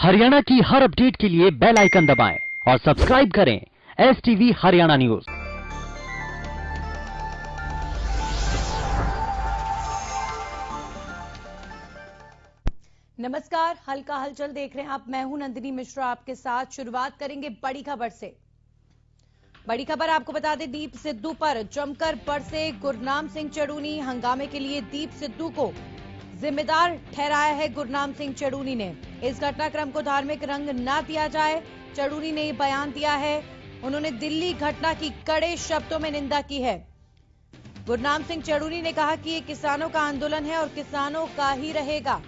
हरियाणा की हर अपडेट के लिए बेल आइकन दबाएं और सब्सक्राइब करें STV हरियाणा न्यूज। नमस्कार, हल्का हलचल देख रहे हैं आप। मैं हूं नंदिनी मिश्रा आपके साथ। शुरुआत करेंगे बड़ी खबर से। बड़ी खबर आपको बता दें, दीप सिद्धू पर जमकर बरसे गुरनाम सिंह चड़ूनी। हंगामे के लिए दीप सिद्धू को जिम्मेदार ठहराया है गुरनाम सिंह चड़ूनी ने। इस घटनाक्रम को धार्मिक रंग न दिया जाए, चड़ूनी ने बयान दिया है। उन्होंने दिल्ली घटना की कड़े शब्दों में निंदा की है। गुरनाम सिंह चड़ूनी ने कहा कि ये किसानों का आंदोलन है और किसानों का ही रहेगा।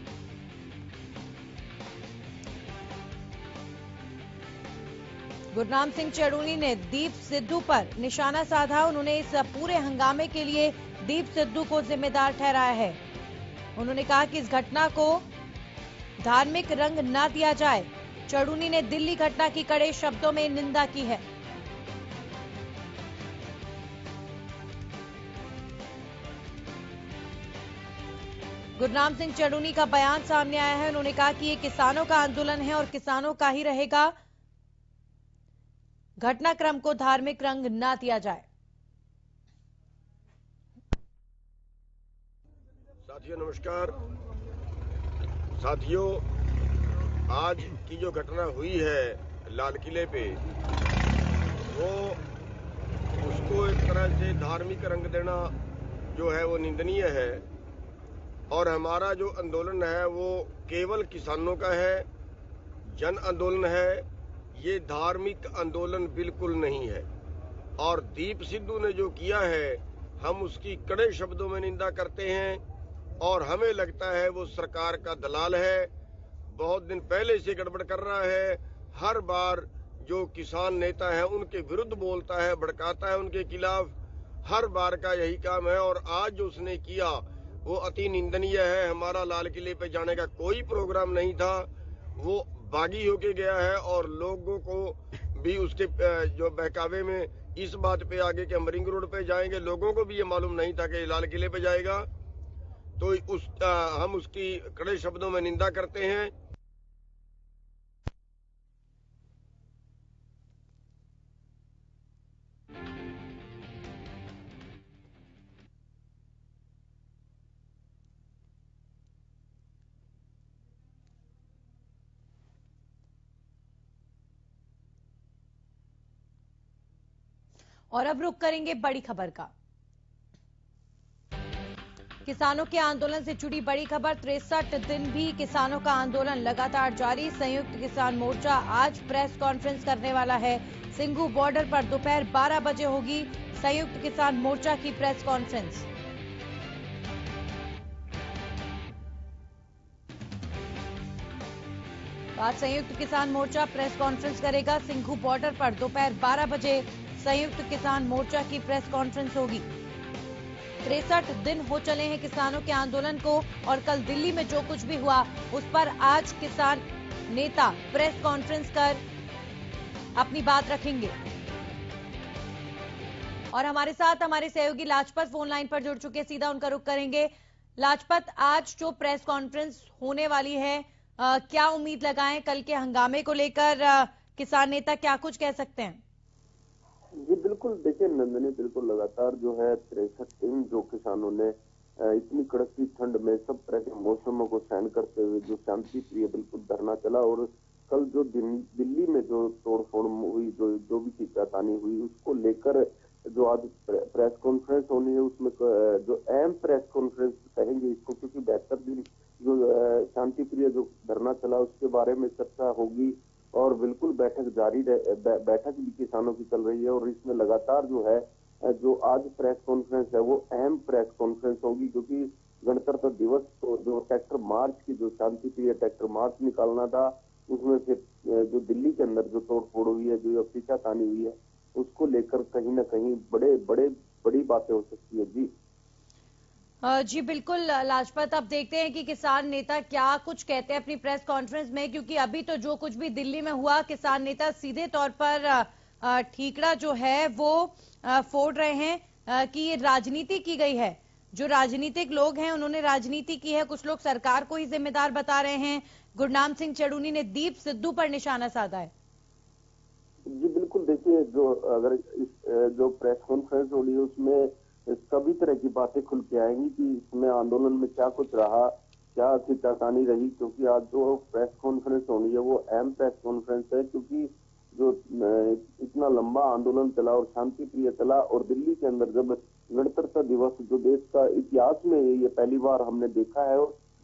गुरनाम सिंह चड़ूनी ने दीप सिद्धू पर निशाना साधा। उन्होंने इस पूरे हंगामे के लिए दीप सिद्धू को जिम्मेदार ठहराया है। उन्होंने कहा कि इस घटना को धार्मिक रंग न दिया जाए। चड़ूनी ने दिल्ली घटना की कड़े शब्दों में निंदा की है। गुरनाम सिंह चड़ूनी का बयान सामने आया है। उन्होंने कहा कि ये किसानों का आंदोलन है और किसानों का ही रहेगा। घटनाक्रम को धार्मिक रंग न दिया जाए। साथियों नमस्कार। साथियों, आज की जो घटना हुई है लाल किले पे, वो उसको एक तरह से धार्मिक रंग देना जो है वो निंदनीय है। और हमारा जो आंदोलन है वो केवल किसानों का है, जन आंदोलन है। ये धार्मिक आंदोलन बिल्कुल नहीं है। और दीप सिद्धू ने जो किया है, हम उसकी कड़े शब्दों में निंदा करते हैं और हमें लगता है वो सरकार का दलाल है। बहुत दिन पहले से गड़बड़ कर रहा है। हर बार जो किसान नेता है उनके विरुद्ध बोलता है, भड़काता है उनके खिलाफ। हर बार का यही काम है और आज जो उसने किया वो अति निंदनीय है। हमारा लाल किले पे जाने का कोई प्रोग्राम नहीं था। वो बागी होके गया है और लोगों को भी उसके जो बहकावे में इस बात पे आगे कि हम रिंग रोड पे जाएंगे, लोगों को भी ये मालूम नहीं था कि लाल किले पे जाएगा। तो हम उसकी कड़े शब्दों में निंदा करते हैं। और अब रुक करेंगे बड़ी खबर का। किसानों के आंदोलन से जुड़ी बड़ी खबर। 63 दिन भी किसानों का आंदोलन लगातार जारी। संयुक्त किसान मोर्चा आज प्रेस कॉन्फ्रेंस करने वाला है। सिंघू बॉर्डर पर दोपहर 12 बजे होगी संयुक्त किसान मोर्चा की प्रेस कॉन्फ्रेंस। आज संयुक्त किसान मोर्चा प्रेस कॉन्फ्रेंस करेगा। सिंघू बॉर्डर पर दोपहर 12 बजे संयुक्त किसान मोर्चा की प्रेस कॉन्फ्रेंस होगी। 63 दिन हो चले हैं किसानों के आंदोलन को और कल दिल्ली में जो कुछ भी हुआ उस पर आज किसान नेता प्रेस कॉन्फ्रेंस कर अपनी बात रखेंगे। और हमारे साथ हमारे सहयोगी लाजपत फोन लाइन पर जुड़ चुके, सीधा उनका रुख करेंगे। लाजपत, आज जो प्रेस कॉन्फ्रेंस होने वाली है, क्या उम्मीद लगाएं कल के हंगामे को लेकर? किसान नेता क्या कुछ कह सकते हैं? जी बिल्कुल, देखिए नंदिनी, बिल्कुल लगातार जो है 63 दिन जो किसानों ने इतनी कड़कती ठंड में सब तरह के मौसमों को सहन करते हुए जो शांति प्रिय बिल्कुल धरना चला। और कल जो दिल्ली में जो तोड़फोड़ हुई, जो भी चीखातानी हुई, उसको लेकर जो आज प्रेस कॉन्फ्रेंस होनी है, उसमें जो अहम प्रेस कॉन्फ्रेंस कहेंगे इसको, क्योंकि 72 दिन जो शांति प्रिय जो धरना चला उसके बारे में चर्चा होगी। और बिल्कुल बैठक जारी बैठक भी किसानों की चल रही है। और इसमें लगातार जो है जो आज प्रेस कॉन्फ्रेंस है वो अहम प्रेस कॉन्फ्रेंस होगी, क्योंकि गणतंत्र दिवस को जो ट्रैक्टर मार्च की जो शांति प्रिय ट्रैक्टर मार्च निकालना था, उसमें से जो दिल्ली के अंदर जो तोड़फोड़ हुई है, जो पीछातानी हुई है, उसको लेकर कहीं ना कहीं बड़ी बातें हो सकती है। जी बिल्कुल लाजपत, अब देखते हैं कि किसान नेता क्या कुछ कहते हैं अपनी प्रेस कॉन्फ्रेंस में, क्योंकि अभी तो जो कुछ भी दिल्ली में हुआ, किसान नेता सीधे तौर पर ठीकरा जो है वो फोड़ रहे हैं कि ये राजनीति की गई है। जो राजनीतिक लोग हैं उन्होंने राजनीति की है, कुछ लोग सरकार को ही जिम्मेदार बता रहे हैं। गुरनाम सिंह चड़ूनी ने दीप सिद्धू पर निशाना साधा है। जी बिल्कुल, देखिए जो प्रेस कॉन्फ्रेंस होगी उसमें सभी तरह की बातें खुल के आएंगी कि इसमें आंदोलन में क्या कुछ रहा, क्या खींचातानी रही, क्योंकि आज जो प्रेस कॉन्फ्रेंस होनी है वो अहम प्रेस कॉन्फ्रेंस है, क्योंकि जो इतना लंबा आंदोलन चला और शांति प्रिय चला, और दिल्ली के अंदर जब गणतंत्र दिवस जो देश का इतिहास में ये पहली बार हमने देखा है,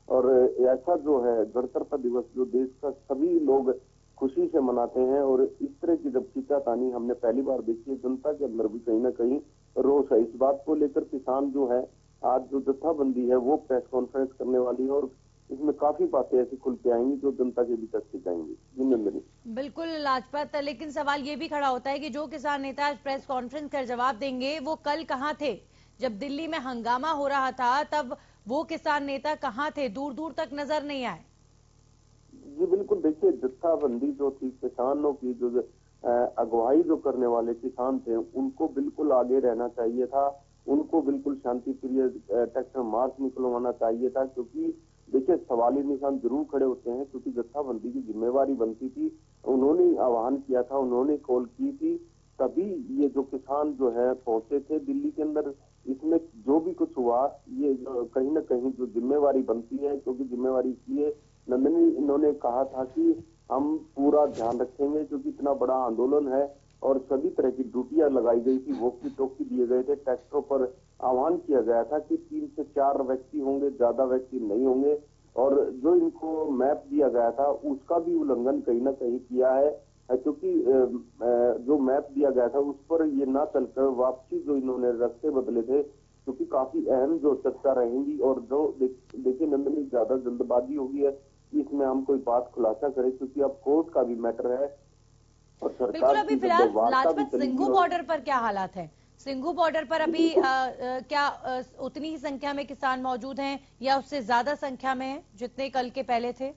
और ऐसा जो है गणतंत्र दिवस जो देश का सभी लोग खुशी से मनाते हैं, और इस तरह की जब खींचातानी हमने पहली बार देखी है, जनता के अंदर भी कहीं ना कहीं रोष है। इस बात को लेकर किसान जो है आज जो जत्थाबंदी है वो प्रेस कॉन्फ्रेंस करने वाली है, और इसमें काफी बातें ऐसी खुल के आएंगी जो जनता के बीच तक जाएंगी। जी नंदिनी। बिल्कुल लाजपत, लेकिन सवाल ये भी खड़ा होता है कि जो किसान नेता आज प्रेस कॉन्फ्रेंस कर जवाब देंगे वो कल कहाँ थे? जब दिल्ली में हंगामा हो रहा था तब वो किसान नेता कहाँ थे? दूर दूर तक नजर नहीं आए। जी बिल्कुल, देखिए जत्थाबंदी जो थी, किसानों की जो अगुवाई जो करने वाले किसान थे उनको बिल्कुल आगे रहना चाहिए था, उनको बिल्कुल शांति प्रिय ट्रैक्टर मार्च निकलवाना चाहिए था, क्योंकि देखिए सवाली निशान जरूर खड़े होते हैं, क्योंकि जत्थाबंदी की जिम्मेवारी बनती थी, उन्होंने आह्वान किया था, उन्होंने कॉल की थी, तभी ये जो किसान जो है पहुंचे थे दिल्ली के अंदर। इसमें जो भी कुछ हुआ ये कहीं ना कहीं जो जिम्मेवारी बनती है, क्योंकि जिम्मेवारी इसलिए नंदनी इन्होंने कहा था कि हम पूरा ध्यान रखेंगे, क्योंकि इतना बड़ा आंदोलन है और सभी तरह की ड्यूटियां लगाई गई थी, वोकी टोकी दिए गए थे, ट्रैक्टरों पर आह्वान किया गया था कि 3 से 4 व्यक्ति होंगे, ज्यादा व्यक्ति नहीं होंगे, और जो इनको मैप दिया गया था उसका भी उल्लंघन कहीं ना कहीं किया है, क्योंकि जो मैप दिया गया था उस पर ये ना चलकर वापसी जो इन्होंने रास्ते बदले थे, क्योंकि काफी अहम जो चर्चा रहेंगी। और जो देखिए नंदनी, ज्यादा जल्दबाजी होगी है कि इसमें हम कोई बात खुलासा करें, क्योंकि अब कोर्ट का भी मैटर है और बिल्कुल। सरकार अभी की फिलहाल वार्ता भी लाजपत चलेगी। सिंघू बॉर्डर पर क्या हालात है? सिंघू बॉर्डर पर अभी क्या उतनी ही संख्या में किसान मौजूद हैं या उससे ज्यादा संख्या में हैं जितने कल के पहले थे?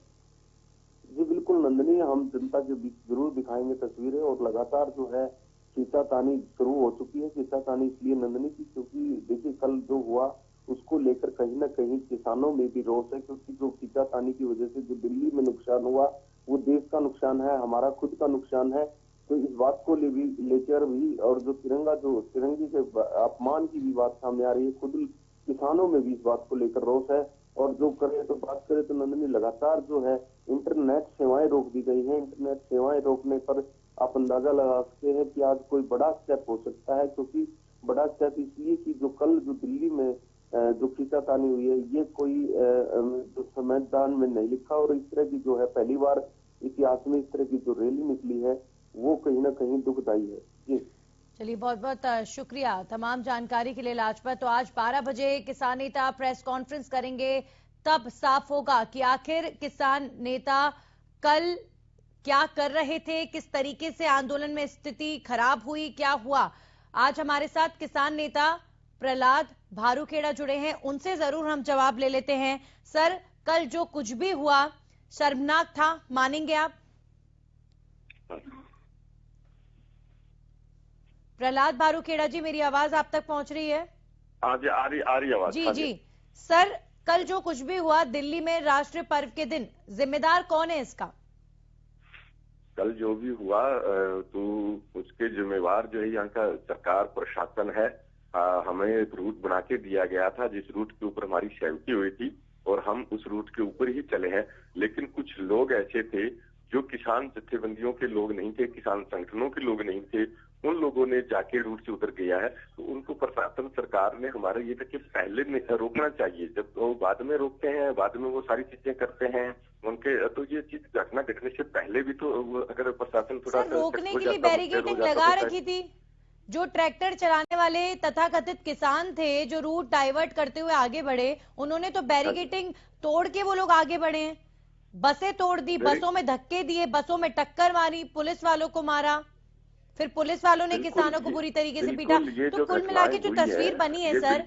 जी बिल्कुल नंदनी, हम जनता के बीच जरूर दिखाएंगे तस्वीरें, और लगातार जो है खींचातानी शुरू हो चुकी है। खींचातानी इसलिए नंदनी की क्योंकि देखिए कल जो हुआ उसको लेकर कहीं ना कहीं किसानों में भी रोष है, क्योंकि जो खींचातानी की वजह से जो दिल्ली में नुकसान हुआ वो देश का नुकसान है, हमारा खुद का नुकसान है। तो इस बात को लेकर भी, और जो तिरंगी के अपमान की भी बात सामने आ रही है, खुद किसानों में भी इस बात को लेकर रोष है। और जो बात करें तो नंदनी, लगातार जो है इंटरनेट सेवाएं रोक दी गई हैं। इंटरनेट सेवाएं रोकने पर आप अंदाजा लगा सकते हैं कि आज कोई बड़ा स्टेप हो सकता है, क्योंकि बड़ा स्टेप इसलिए कि जो कल जो दिल्ली में जो खींचातानी हुई है ये कोई जो संविधान में नहीं लिखा, और इस तरह की जो है पहली बार इतिहास में इस तरह की जो रैली निकली है वो कहीं ना कहीं दुखदायी है। जी चलिए, बहुत बहुत शुक्रिया तमाम जानकारी के लिए लाजपत। तो आज 12 बजे किसान नेता प्रेस कॉन्फ्रेंस करेंगे, तब साफ होगा कि आखिर किसान नेता कल क्या कर रहे थे, किस तरीके से आंदोलन में स्थिति खराब हुई, क्या हुआ। आज हमारे साथ किसान नेता प्रहलाद भारूखेड़ा जुड़े हैं, उनसे जरूर हम जवाब ले लेते हैं। सर, कल जो कुछ भी हुआ शर्मनाक था, मानेंगे आप? प्रहलाद भारूखेड़ा जी, मेरी आवाज आप तक पहुंच रही है? आ रही आवाज। जी जी सर, कल जो कुछ भी हुआ दिल्ली में राष्ट्रीय पर्व के दिन, जिम्मेदार कौन है इसका? कल जो भी हुआ तो उसके जिम्मेवार जो है यहाँ का सरकार प्रशासन है। हमें एक रूट बना के दिया गया था जिस रूट के ऊपर हमारी सहमति हुई थी, और हम उस रूट के ऊपर ही चले हैं। लेकिन कुछ लोग ऐसे थे जो किसान जत्थेबंदियों के लोग नहीं थे, किसान संगठनों के लोग नहीं थे, उन लोगों ने जाके रूट से उतर गया है। तो उनको प्रशासन सरकार ने हमारा ये था कि पहले रोकना चाहिए, जब वो बाद में रोकते हैं, बाद में वो सारी चीजें करते हैं उनके, तो ये चीज घटना घटने से पहले भी तो अगर प्रशासन थोड़ा रोकने के लिए बैरिकेडिंग लगा रखी थी। जो ट्रैक्टर चलाने वाले तथाकथित किसान थे जो रूट डाइवर्ट करते हुए आगे बढ़े, उन्होंने तो बैरिकेडिंग तोड़ के वो लोग आगे बढ़े हैं। बसें तोड़ दी, बसों में धक्के दिए, बसों में टक्कर मारी, पुलिस वालों को मारा, फिर पुलिस वालों ने किसानों को बुरी तरीके से पीटा। तो कुल मिला के जो तस्वीर बनी है सर,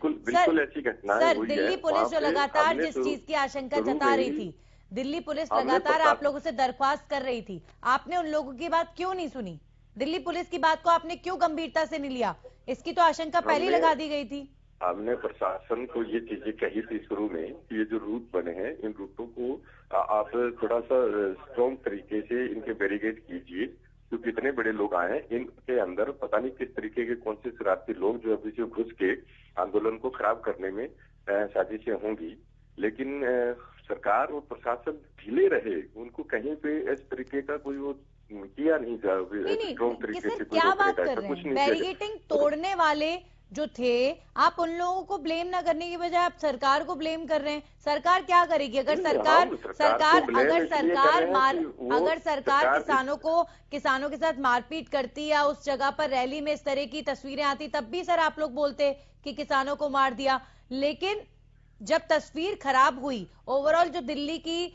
दिल्ली पुलिस जो लगातार जिस चीज की आशंका जता रही थी, दिल्ली पुलिस लगातार आप लोगों से दरख्वास्त कर रही थी, आपने उन लोगों की बात क्यों नहीं सुनी? दिल्ली पुलिस की बात को आपने क्यों गंभीरता से नहीं लिया? इसकी तो आशंका पहले लगा दी गई थी। हमने प्रशासन को ये चीजें कही थी शुरू में कि ये जो रूट बने हैं, इन रूटों को आप थोड़ा सा स्ट्रॉन्ग तरीके से इनके बैरिकेड कीजिए, क्योंकि इतने बड़े लोग आए हैं, इनके अंदर पता नहीं किस तरीके के कौन से शरारती लोग जो अभी से घुस के आंदोलन को खराब करने में साजिशें होंगी। लेकिन सरकार और प्रशासन ढीले रहे, उनको कहीं पे इस तरीके का कोई वो किया नहीं स्ट्रॉन्ग तरीके से। क्या बात कर रहे हैं? बैरिकेडिंग तोड़ने वाले जो थे, आप उन लोगों को ब्लेम ना करने की बजाय आप सरकार को ब्लेम कर रहे हैं। सरकार क्या करेगी? अगर सरकार किसानों के साथ मारपीट करती या उस जगह पर रैली में इस तरह की तस्वीरें आती, तब भी सर आप लोग बोलते कि किसानों को मार दिया। लेकिन जब तस्वीर खराब हुई, ओवरऑल जो दिल्ली की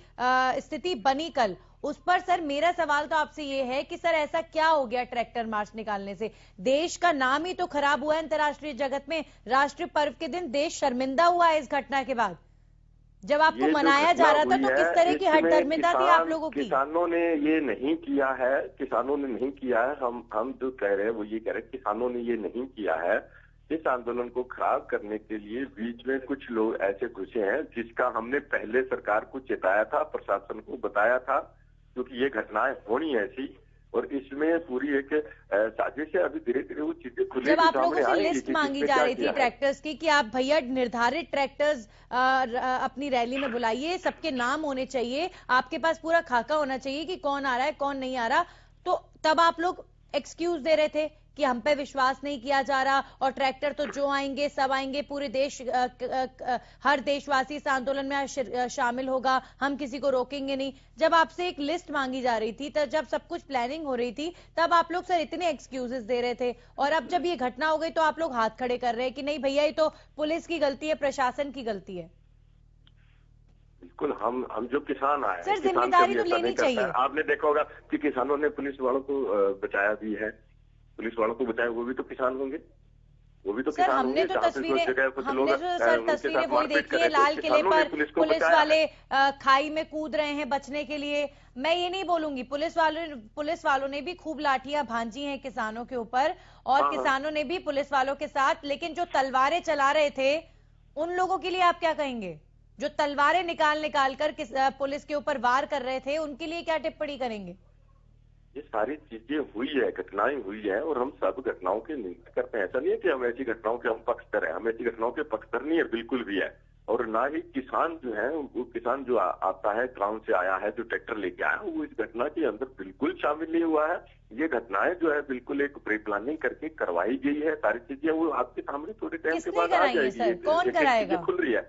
स्थिति बनी कल, उस पर सर मेरा सवाल तो आपसे ये है कि सर ऐसा क्या हो गया ट्रैक्टर मार्च निकालने से? देश का नाम ही तो खराब हुआ है अंतर्राष्ट्रीय जगत में। राष्ट्रीय पर्व के दिन देश शर्मिंदा हुआ है इस घटना के बाद। जब आपको मनाया जा रहा था तो किस तरह की हठधर्मिता थी आप लोगों की? किसानों ने ये नहीं किया है, किसानों ने नहीं किया है। हम जो कह रहे हैं वो ये कह रहे हैं किसानों ने ये नहीं किया है। इस आंदोलन को खराब करने के लिए बीच में कुछ लोग ऐसे घुसे हैं, जिसका हमने पहले सरकार को चेताया था, प्रशासन को बताया था, क्योंकि ये घटनाएं होनी ऐसी, और इसमें पूरी एक साजिश है। अभी धीरे धीरे वो चीजें खुलेगी। जब आप लोगों से लिस्ट मांगी जा रही थी ट्रैक्टर्स की कि आप भैया निर्धारित ट्रैक्टर्स अपनी रैली में बुलाइए, सबके नाम होने चाहिए, आपके पास पूरा खाका होना चाहिए कि कौन आ रहा है कौन नहीं आ रहा, तो तब आप लोग एक्सक्यूज दे रहे थे कि हम पे विश्वास नहीं किया जा रहा और ट्रैक्टर तो जो आएंगे सब आएंगे, पूरे देश हर देशवासी इस आंदोलन में शामिल होगा, हम किसी को रोकेंगे नहीं। जब आपसे एक लिस्ट मांगी जा रही थी, तब जब सब कुछ प्लानिंग हो रही थी, तब आप लोग सर इतने एक्सक्यूजेस दे रहे थे, और अब जब ये घटना हो गई तो आप लोग हाथ खड़े कर रहे हैं कि नहीं भैया ये तो पुलिस की गलती है, प्रशासन की गलती है। बिल्कुल, हम जो किसान आए सर जिम्मेदारी तो लेनी चाहिए। आपने देखा होगा कि किसानों ने पुलिस वालों को बचाया भी है, पुलिस वालों को बचाया, वो भी तो किसान होंगे, वो भी तो सर किसान हमने होंगे। तो सर तस्वीरें वही देखी है, लाल किले पर पुलिस वाले खाई में कूद रहे हैं बचने के लिए। मैं ये नहीं बोलूंगी, पुलिस वालों ने भी खूब लाठियां भांजी हैं किसानों के ऊपर, और किसानों ने भी पुलिस वालों के साथ, लेकिन जो तलवारें चला रहे थे उन लोगों के लिए आप क्या कहेंगे? जो तलवारें निकाल कर पुलिस के ऊपर वार कर रहे थे, उनके लिए क्या टिप्पणी करेंगे? ये सारी चीजें हुई है, घटनाएं हुई है, और हम सब घटनाओं की निंदा करते हैं। ऐसा नहीं है कि हम ऐसी घटनाओं के हम पक्षधर हैं, हम ऐसी घटनाओं के पक्षधर नहीं है, बिल्कुल भी है। और ना ही किसान जो है, वो किसान जो आता है गांव से आया है, जो ट्रैक्टर लेके आया है, वो इस घटना के अंदर बिल्कुल शामिल नहीं हुआ है। ये घटनाएं जो है बिल्कुल एक प्री प्लानिंग करके करवाई गई है। सारी चीजें वो आपके सामने थोड़े टाइम के बाद आ जाएगी, कौन कराएगा? खुल रही है।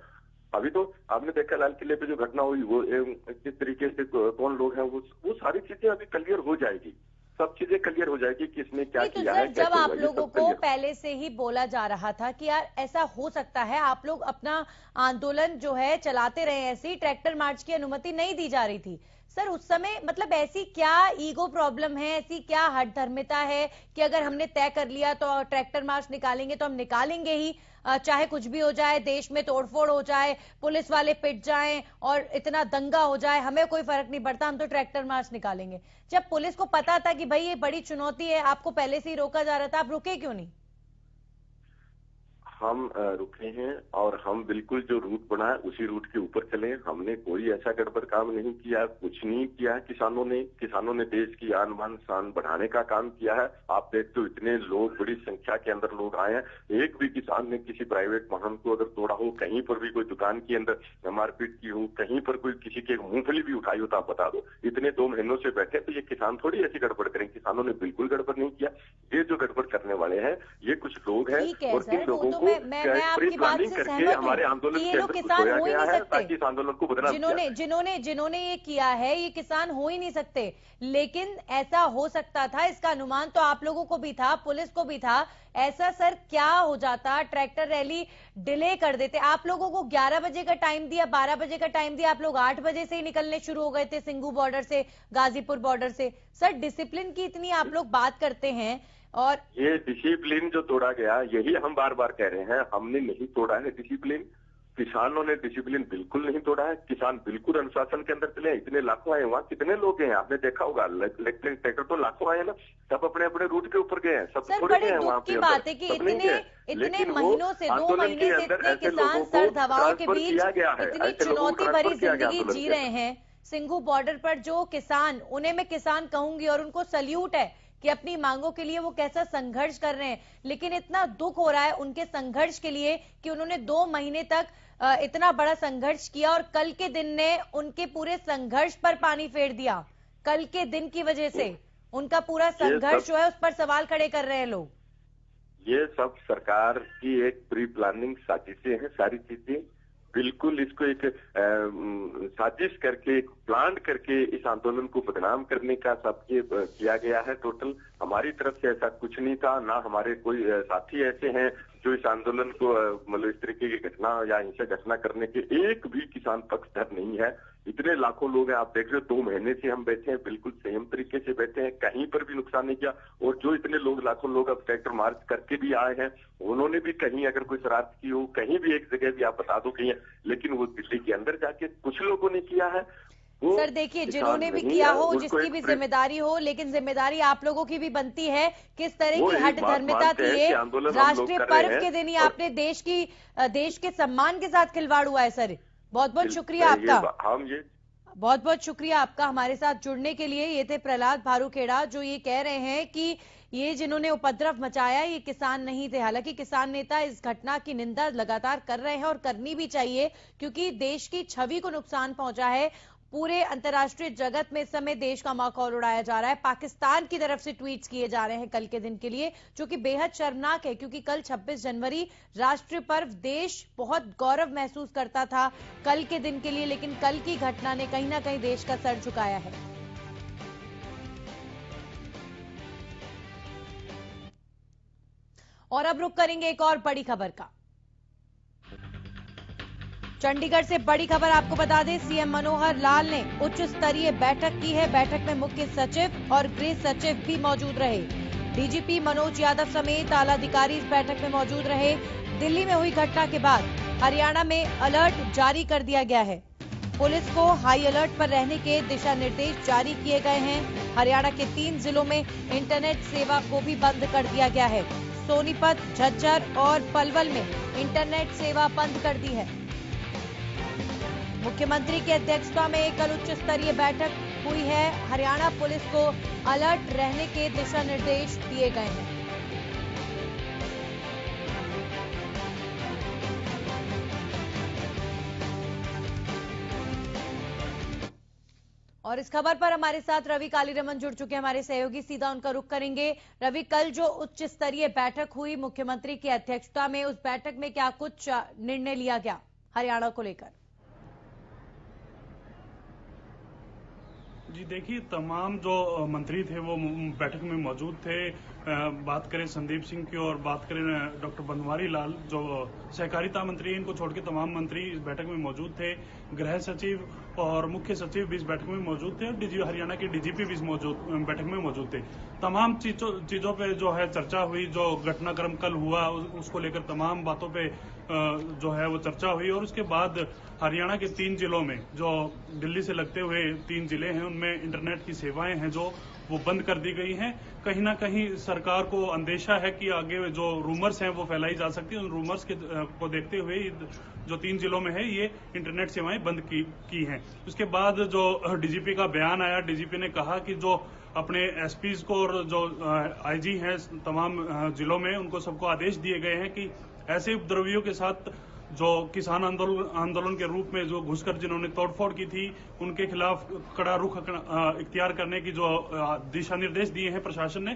अभी तो आपने देखा लाल किले पे जो घटना हुई, वो किस तरीके से कौन लोग हैं, वो सारी चीजें अभी क्लियर हो जाएगी, सब चीजें क्लियर हो जाएगी कि इसने क्या किया है। जब आप लोगों को पहले से ही बोला जा रहा था कि यार ऐसा हो सकता है, आप लोग अपना आंदोलन जो है चलाते रहे, ऐसी ट्रैक्टर मार्च की अनुमति नहीं दी जा रही थी सर उस समय, मतलब ऐसी क्या ईगो प्रॉब्लम है, ऐसी क्या हठधर्मिता है कि अगर हमने तय कर लिया तो ट्रैक्टर मार्च निकालेंगे तो हम निकालेंगे ही, चाहे कुछ भी हो जाए, देश में तोड़फोड़ हो जाए, पुलिस वाले पिट जाएं और इतना दंगा हो जाए, हमें कोई फर्क नहीं पड़ता, हम तो ट्रैक्टर मार्च निकालेंगे। जब पुलिस को पता था कि भाई ये बड़ी चुनौती है, आपको पहले से ही रोका जा रहा था, आप रुके क्यों नहीं? हम रुके हैं और हम बिल्कुल जो रूट बना है उसी रूट के ऊपर चले। हमने कोई ऐसा गड़बड़ काम नहीं किया, कुछ नहीं किया है। किसानों ने देश की आन बान शान बढ़ाने का काम किया है। आप देखते हो इतने लोग, बड़ी संख्या के अंदर लोग आए हैं, एक भी किसान ने किसी प्राइवेट वाहन को अगर तोड़ा हो, कहीं पर भी कोई दुकान के अंदर मारपीट की हो, कहीं पर कोई किसी की मूंगफली भी उठाई हो, तो आप बता दो। इतने 2 महीनों से बैठे तो ये किसान थोड़ी ऐसी गड़बड़ करें। किसानों ने बिल्कुल गड़बड़ नहीं किया। ये जो गड़बड़ करने वाले हैं ये कुछ लोग हैं, और इन लोगों को मैं आपकी बात से सहमत हूं कि ये लोग किसान हो ही नहीं सकते। इस आंदोलन को बदला जिन्होंने ये किया है ये किसान हो ही नहीं सकते, लेकिन ऐसा हो सकता था, इसका अनुमान तो आप लोगों को भी था, पुलिस को भी था। ऐसा सर क्या हो जाता, ट्रैक्टर रैली डिले कर देते, आप लोगों को 11 बजे का टाइम दिया, 12 बजे का टाइम दिया, आप लोग 8 बजे से ही निकलने शुरू हो गए थे सिंघू बॉर्डर से, गाजीपुर बॉर्डर से। सर डिसिप्लिन की इतनी आप लोग बात करते हैं, और ये डिसिप्लिन जो तोड़ा गया, यही हम बार बार कह रहे हैं, हमने नहीं तोड़ा है डिसिप्लिन। किसानों ने डिसिप्लिन बिल्कुल नहीं तोड़ा है, किसान बिल्कुल अनुशासन के अंदर चले। इतने लाखों आए, वहाँ कितने लोग हैं आपने देखा होगा, इलेक्ट्रिक ट्रैक्टर तो लाखों आए ना, सब अपने अपने रूट के ऊपर गए हैं, सब सर थोड़े बड़े गए हैं वहाँ दुख की पे बात है कि इतने महीनों से 2 महीने से इतने किसान सर्द हवाओं के बीच इतनी चुनौती भरी जिंदगी जी रहे हैं सिंघू बॉर्डर पर। जो किसान, उन्हें मैं किसान कहूंगी और उनको सल्यूट है कि अपनी मांगों के लिए वो कैसा संघर्ष कर रहे हैं, लेकिन इतना दुख हो रहा है उनके संघर्ष के लिए कि उन्होंने 2 महीने तक इतना बड़ा संघर्ष किया और कल के दिन ने उनके पूरे संघर्ष पर पानी फेर दिया। कल के दिन की वजह से उनका पूरा संघर्ष जो है उस पर सवाल खड़े कर रहे हैं लोग। ये सब सरकार की एक प्री प्लानिंग साजिशें हैं, सारी चीजें बिल्कुल इसको एक साजिश करके, एक प्लान करके इस आंदोलन को बदनाम करने का सब ये किया गया है। टोटल हमारी तरफ से ऐसा कुछ नहीं था, ना हमारे कोई साथी ऐसे हैं जो इस आंदोलन को मतलब इस तरीके की घटना या हिंसक घटना करने के एक भी किसान पक्षधर नहीं है। इतने लाखों लोग हैं, आप देख रहे हो 2 महीने से हम बैठे हैं, बिल्कुल सेम तरीके से बैठे हैं, कहीं पर भी नुकसान नहीं किया। और जो इतने लोग, लाखों लोग अब ट्रैक्टर मार्च करके भी आए हैं, उन्होंने भी कहीं अगर कोई शरारत की हो, कहीं भी एक जगह भी आप बता दो कहीं, लेकिन वो दिल्ली के अंदर जाके कुछ लोगों ने किया है। सर देखिए, जिन्होंने भी किया हो, जिसकी भी जिम्मेदारी हो, लेकिन जिम्मेदारी आप लोगों की भी बनती है। किस तरह की हट धर्मिता थी ये, राष्ट्रीय पर्व के दिन ही आपने देश के सम्मान के साथ खिलवाड़ हुआ है। सर बहुत बहुत शुक्रिया आपका, बहुत बहुत शुक्रिया आपका हमारे साथ जुड़ने के लिए। ये थे प्रहलाद भारूखेड़ा जो ये कह रहे हैं कि ये जिन्होंने उपद्रव मचाया ये किसान नहीं थे। हालांकि किसान नेता इस घटना की निंदा लगातार कर रहे हैं और करनी भी चाहिए, क्योंकि देश की छवि को नुकसान पहुंचा है। पूरे अंतर्राष्ट्रीय जगत में इस समय देश का माखौल उड़ाया जा रहा है। पाकिस्तान की तरफ से ट्वीट्स किए जा रहे हैं कल के दिन के लिए, जो कि बेहद शर्मनाक है, क्योंकि कल 26 जनवरी राष्ट्रीय पर्व, देश बहुत गौरव महसूस करता था कल के दिन के लिए, लेकिन कल की घटना ने कहीं ना कहीं देश का सर झुकाया है। और अब रुक करेंगे एक और बड़ी खबर का। चंडीगढ़ से बड़ी खबर आपको बता दें, सीएम मनोहर लाल ने उच्च स्तरीय बैठक की है। बैठक में मुख्य सचिव और गृह सचिव भी मौजूद रहे। डीजीपी मनोज यादव समेत आला अधिकारी इस बैठक में मौजूद रहे। दिल्ली में हुई घटना के बाद हरियाणा में अलर्ट जारी कर दिया गया है। पुलिस को हाई अलर्ट पर रहने के दिशा निर्देश जारी किए गए हैं। हरियाणा के 3 जिलों में इंटरनेट सेवा को भी बंद कर दिया गया है। सोनीपत, झज्जर और पलवल में इंटरनेट सेवा बंद कर दी है। मुख्यमंत्री की अध्यक्षता में कल उच्च स्तरीय बैठक हुई है। हरियाणा पुलिस को अलर्ट रहने के दिशा निर्देश दिए गए हैं। और इस खबर पर हमारे साथ रवि कालीरमन जुड़ चुके हैं, हमारे सहयोगी। सीधा उनका रुख करेंगे। रवि, कल जो उच्च स्तरीय बैठक हुई मुख्यमंत्री की अध्यक्षता में, उस बैठक में क्या कुछ निर्णय लिया गया हरियाणा को लेकर? जी देखिए, तमाम जो मंत्री थे वो बैठक में मौजूद थे। बात करें संदीप सिंह की और बात करें डॉक्टर बनवारी लाल जो सहकारिता मंत्री, इनको छोड़ के तमाम मंत्री इस बैठक में मौजूद थे। गृह सचिव और मुख्य सचिव भी इस बैठक में मौजूद थे और हरियाणा के डीजीपी भी इस बैठक में मौजूद थे। तमाम चीजों पे जो है चर्चा हुई। जो घटनाक्रम कल हुआ उसको लेकर तमाम बातों पे जो है वो चर्चा हुई। और उसके बाद हरियाणा के 3 जिलों में, जो दिल्ली से लगते हुए 3 जिले हैं, उनमें इंटरनेट की सेवाएं हैं जो वो बंद कर दी गई हैं। कहीं ना कहीं सरकार को अंदेशा है कि आगे जो रूमर्स हैं वो फैलाई जा सकती है। उन रूमर्स को देखते हुए जो 3 जिलों में है ये इंटरनेट सेवाएं बंद की हैं। उसके बाद जो डीजीपी का बयान आया, डीजीपी ने कहा कि जो अपने एसपीज को और जो आईजी हैं तमाम जिलों में, उनको सबको आदेश दिए गए हैं कि ऐसे उपद्रवियों के साथ जो किसान आंदोलन के रूप में जो घुसकर जिन्होंने तोड़फोड़ की थी, उनके खिलाफ कड़ा रुख इख्तियार करने की जो दिशा निर्देश दिए हैं प्रशासन ने,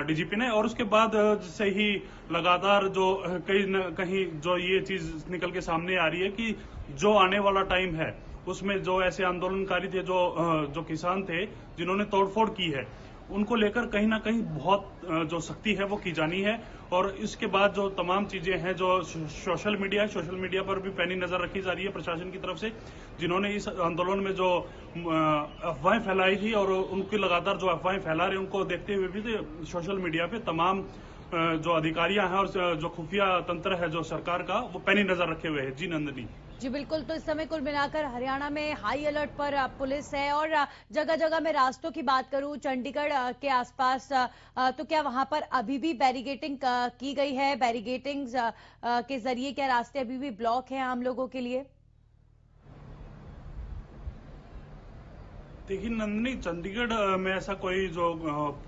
डीजीपी ने। और उसके बाद से ही लगातार जो कहीं न कहीं जो ये चीज निकल के सामने आ रही है कि जो आने वाला टाइम है उसमें जो ऐसे आंदोलनकारी थे, जो किसान थे जिन्होंने तोड़फोड़ की है, उनको लेकर कहीं ना कहीं बहुत जो सख्ती है वो की जानी है। और इसके बाद जो तमाम चीजें हैं, जो सोशल मीडिया पर भी पैनी नजर रखी जा रही है प्रशासन की तरफ से, जिन्होंने इस आंदोलन में जो अफवाहें फैलाई थी और उनकी लगातार जो अफवाहें फैला रहे, उनको देखते हुए भी सोशल मीडिया पे तमाम जो अधिकारियां हैं और जो खुफिया तंत्र है जो सरकार का, वो पैनी नजर रखे हुए है। जी नंदिनी। जी बिल्कुल, तो इस समय कुल मिलाकर हरियाणा में हाई अलर्ट पर पुलिस है और जगह जगह मैं रास्तों की बात करूं, चंडीगढ़ के आसपास तो क्या वहां पर अभी भी बैरिगेटिंग की गई है? बैरिगेटिंग के जरिए क्या रास्ते अभी भी ब्लॉक हैं आम लोगों के लिए? देखिए नंदिनी, चंडीगढ़ में ऐसा कोई जो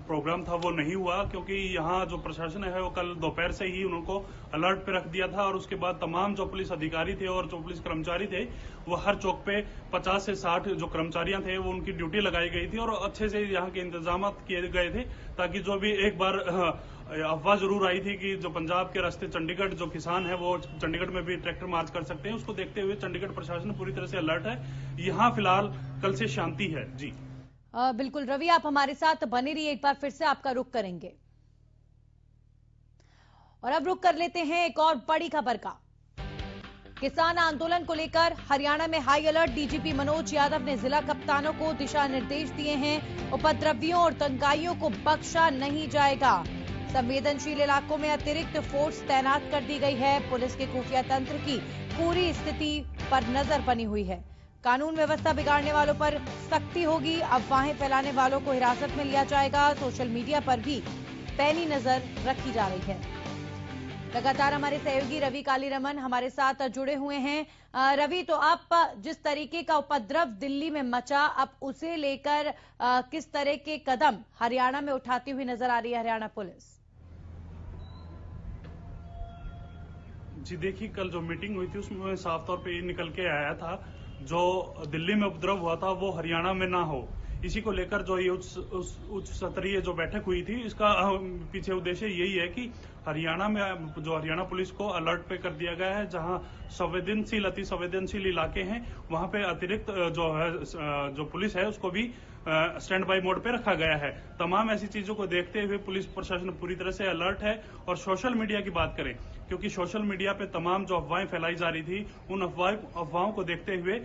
प्रोग्राम था वो नहीं हुआ, क्योंकि यहाँ जो प्रशासन है वो कल दोपहर से ही उनको अलर्ट पे रख दिया था और उसके बाद तमाम जो पुलिस अधिकारी थे और जो पुलिस कर्मचारी थे वो हर चौक पे 50 से 60 जो कर्मचारियां थे वो उनकी ड्यूटी लगाई गई थी और अच्छे से यहाँ के इंतजाम किए गए थे, ताकि जो भी एक बार अफवाह जरूर आई थी कि जो पंजाब के रास्ते चंडीगढ़ जो किसान है वो चंडीगढ़ में भी ट्रैक्टर मार्च कर सकते हैं, उसको देखते हुए चंडीगढ़ प्रशासन पूरी तरह से अलर्ट है। यहाँ फिलहाल कल से शांति है। जी बिल्कुल रवि, आप हमारे साथ बने रहिए, एक बार फिर से आपका रुख करेंगे। और अब रुख कर लेते हैं एक और बड़ी खबर का। किसान आंदोलन को लेकर हरियाणा में high alert. DGP Manoj Yadav ने जिला कप्तानों को दिशा निर्देश दिए हैं। उपद्रवियों और दंगाइयों को बख्शा नहीं जाएगा। संवेदनशील इलाकों में अतिरिक्त फोर्स तैनात कर दी गई है। पुलिस के खुफिया तंत्र की पूरी स्थिति पर नजर बनी हुई है। कानून व्यवस्था बिगाड़ने वालों पर सख्ती होगी। अफवाहें फैलाने वालों को हिरासत में लिया जाएगा। सोशल मीडिया पर भी पैनी नजर रखी जा रही है। लगातार हमारे सहयोगी रवि कालीरमन हमारे साथ जुड़े हुए हैं। रवि, तो आप जिस तरीके का उपद्रव दिल्ली में मचा, अब उसे लेकर किस तरह के कदम हरियाणा में उठाती हुई नजर आ रही है हरियाणा पुलिस? जी देखिए, कल जो मीटिंग हुई थी उसमें साफ तौर पे ये निकल के आया था जो दिल्ली में उपद्रव हुआ था वो हरियाणा में ना हो। इसी को लेकर जो ये उच्च स्तरीय जो बैठक हुई थी, इसका पीछे उद्देश्य यही है कि हरियाणा में जो हरियाणा पुलिस को अलर्ट पे कर दिया गया है। जहां संवेदनशील, अति संवेदनशील इलाके हैं वहां पे अतिरिक्त जो पुलिस है उसको भी स्टैंड बाय मोड पे रखा गया है। तमाम ऐसी चीजों को देखते हुए पुलिस प्रशासन पूरी तरह से अलर्ट है। और सोशल मीडिया की बात करें, क्योंकि सोशल मीडिया पे तमाम जो अफवाहें फैलाई जा रही थी, उन अफवाहों को देखते हुए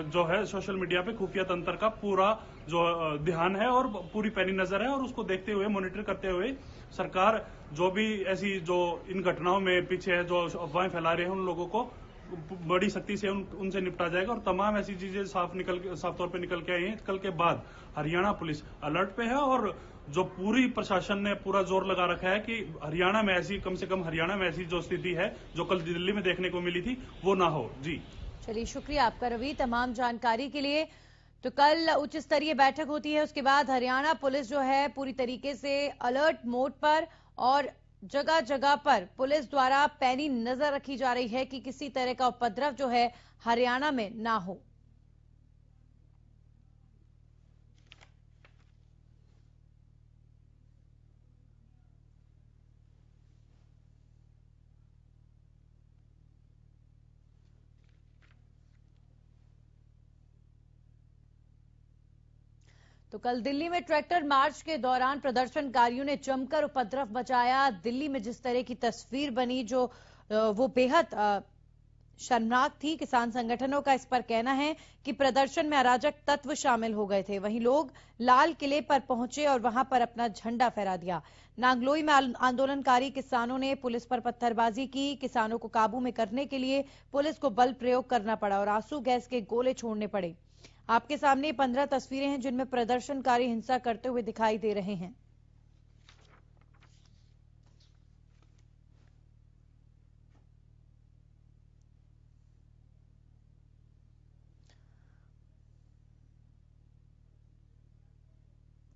जो है सोशल मीडिया पे खुफिया तंत्र का पूरा जो ध्यान है और पूरी पैनी नजर है। और उसको देखते हुए, मॉनिटर करते हुए सरकार जो भी ऐसी जो इन घटनाओं में पीछे है, जो अफवाहें फैला रहे हैं, उन लोगों को बड़ी सख्ती से उनसे निपटा जाएगा। और तमाम ऐसी चीजें साफ तौर पे निकल के आई हैं। कल के बाद हरियाणा पुलिस अलर्ट पे है और जो पूरी प्रशासन ने पूरा जोर लगा रखा है कि हरियाणा में ऐसी, कम से कम हरियाणा में ऐसी जो स्थिति है जो कल दिल्ली में देखने को मिली थी वो ना हो। जी चलिए, शुक्रिया आपका रवि तमाम जानकारी के लिए। तो कल उच्च स्तरीय बैठक होती है, उसके बाद हरियाणा पुलिस जो है पूरी तरीके से अलर्ट मोड पर और जगह जगह पर पुलिस द्वारा पैनी नजर रखी जा रही है कि किसी तरह का उपद्रव जो है हरियाणा में ना हो। तो कल दिल्ली में ट्रैक्टर मार्च के दौरान प्रदर्शनकारियों ने जमकर उपद्रव मचाया। दिल्ली में जिस तरह की तस्वीर बनी जो वो बेहद शर्मनाक थी। किसान संगठनों का इस पर कहना है कि प्रदर्शन में अराजक तत्व शामिल हो गए थे। वहीं लोग लाल किले पर पहुंचे और वहां पर अपना झंडा फहरा दिया। नांगलोई में आंदोलनकारी किसानों ने पुलिस पर पत्थरबाजी की। किसानों को काबू में करने के लिए पुलिस को बल प्रयोग करना पड़ा और आंसू गैस के गोले छोड़ने पड़े। आपके सामने 15 तस्वीरें हैं जिनमें प्रदर्शनकारी हिंसा करते हुए दिखाई दे रहे हैं।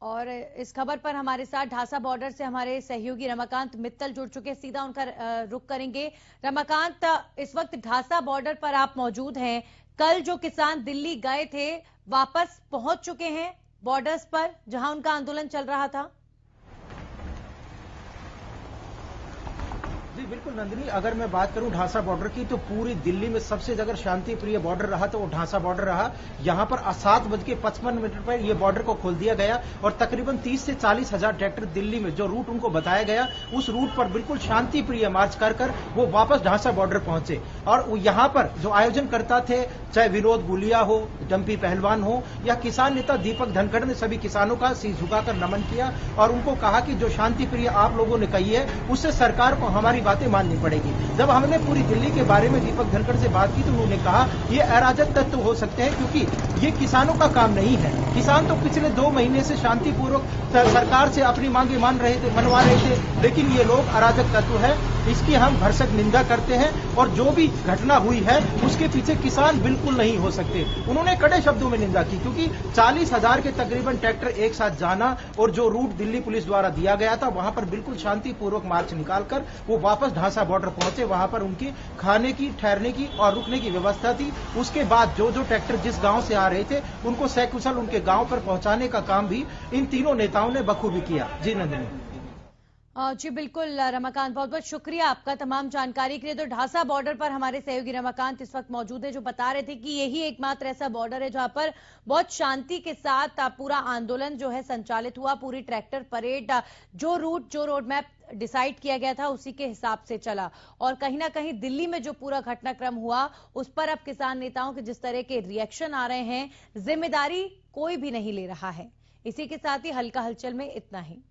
और इस खबर पर हमारे साथ ढासा बॉर्डर से हमारे सहयोगी रमाकांत मित्तल जुड़ चुके हैं। सीधा उनका रुख करेंगे। रमाकांत, इस वक्त ढासा बॉर्डर पर आप मौजूद हैं। कल जो किसान दिल्ली गए थे वापस पहुंच चुके हैं बॉर्डर्स पर जहां उनका आंदोलन चल रहा था? जी बिल्कुल नंदिनी, अगर मैं बात करूं ढांसा बॉर्डर की तो पूरी दिल्ली में सबसे अगर शांति प्रिय बॉर्डर रहा तो वो ढांसा बॉर्डर रहा। यहां पर 7:55 पर ये बॉर्डर को खोल दिया गया और तकरीबन 30 से 40 हजार ट्रैक्टर दिल्ली में जो रूट उनको बताया गया उस रूट पर बिल्कुल शांति प्रिय मार्च कर वो वापस ढांसा बॉर्डर पहुंचे। और यहां पर जो आयोजन करता थे, चाहे विनोद गुलिया हो, डंपी पहलवान हो या किसान नेता दीपक धनखड़ ने सभी किसानों का सिर झुकाकर नमन किया और उनको कहा कि जो शांति प्रिय आप लोगों ने कही है उससे सरकार को हमारी बातें माननी पड़ेगी। जब हमने पूरी दिल्ली के बारे में दीपक धनखड़ से बात की तो उन्होंने कहा ये अराजक तत्व हो सकते हैं क्योंकि ये किसानों का काम नहीं है। किसान तो पिछले 2 महीने से शांतिपूर्वक सरकार से अपनी मांगे मनवा रहे थे, लेकिन ये लोग अराजक तत्व है, इसकी हम भरसक निंदा करते हैं और जो भी घटना हुई है उसके पीछे किसान बिल्कुल नहीं हो सकते। उन्होंने कड़े शब्दों में निंदा की क्योंकि 40,000 के तकरीबन ट्रैक्टर एक साथ जाना और जो रूट दिल्ली पुलिस द्वारा दिया गया था वहां पर बिल्कुल शांतिपूर्वक मार्च निकालकर वो वापस ढांसा बॉर्डर पहुंचे। वहां पर उनकी खाने की, ठहरने की और रुकने की व्यवस्था थी। उसके बाद जो ट्रैक्टर जिस गांव से आ रहे थे उनको सकुशल उनके गांव पर पहुंचाने का काम भी इन तीनों नेताओं ने बखूबी किया। जी नंदिनी। जी बिल्कुल रमाकांत, बहुत बहुत शुक्रिया आपका तमाम जानकारी के लिए। तो ढांसा बॉर्डर पर हमारे सहयोगी रमाकांत इस वक्त मौजूद है जो बता रहे थे कि यही एकमात्र ऐसा बॉर्डर है जहां पर बहुत शांति के साथ पूरा आंदोलन जो है संचालित हुआ। पूरी ट्रैक्टर परेड, जो रूट, जो रोड मैप डिसाइड किया गया था उसी के हिसाब से चला। और कहीं ना कहीं दिल्ली में जो पूरा घटनाक्रम हुआ उस पर अब किसान नेताओं के जिस तरह के रिएक्शन आ रहे हैं, जिम्मेदारी कोई भी नहीं ले रहा है। इसी के साथ ही हल्का हलचल में इतना ही।